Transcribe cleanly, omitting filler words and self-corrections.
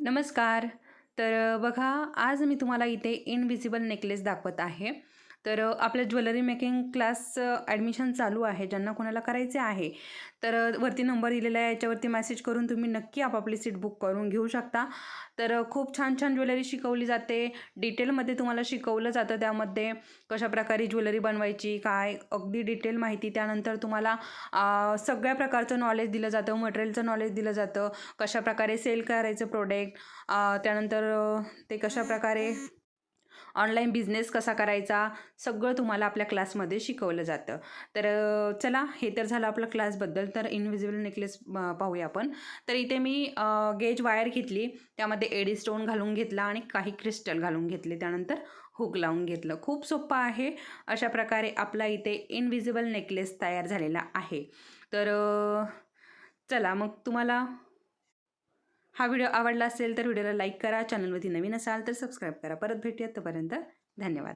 नमस्कार. बघा, आज मी तुम्हाला इथे इनविजिबल नेकलेस दाखवत आहे. आपल्या ज्वेलरी मेकिंग क्लास ॲडमिशन चालू आहे. ज्यांना कोणाला करायचे आहे, वरती नंबर दिलेला आहे. याच्यावरती मेसेज करून तुम्ही नक्की आपापली सीट बुक करून घेऊ शकता. खूप छान-छान ज्वेलरी शिकवली जाते. डिटेलमध्ये तुम्हाला शिकवलं जातं. त्यामध्ये कशाप्रकारे ज्वेलरी बनवायची, काय अगदी डिटेल माहिती. त्यानंतर तुम्हाला सगळ्या प्रकारचं नॉलेज दिलं जातं. मटेरियलचं नॉलेज दिलं जातं. कशाप्रकारे सेल करायचं प्रोडक्ट, ते कशाप्रकारे ऑनलाईन बिझनेस कसा करायचा, सगळं तुम्हाला आपल्या क्लासमध्ये शिकवलं जातं. चला, हे तर झालं आपलं क्लासबद्दल. इनविजिबल नेकलेस पाहूया आपण. इथे मी गेज वायर घेतली, त्यामध्ये एडी स्टोन घालून घेतला आणि काही क्रिस्टल घालून घेतले. त्यानंतर हुक लावून घेतलं. खूप सोपं आहे. अशा प्रकारे आपला इथे इनविजिबल नेकलेस तयार झालेला आहे. चला मग, तुम्हाला हा व्हिडिओ आवडला असेल तर व्हिडिओला लाईक करा. चॅनलवरती नवीन असाल तर सबस्क्राईब करा. परत भेटूयात. तोपर्यंत धन्यवाद.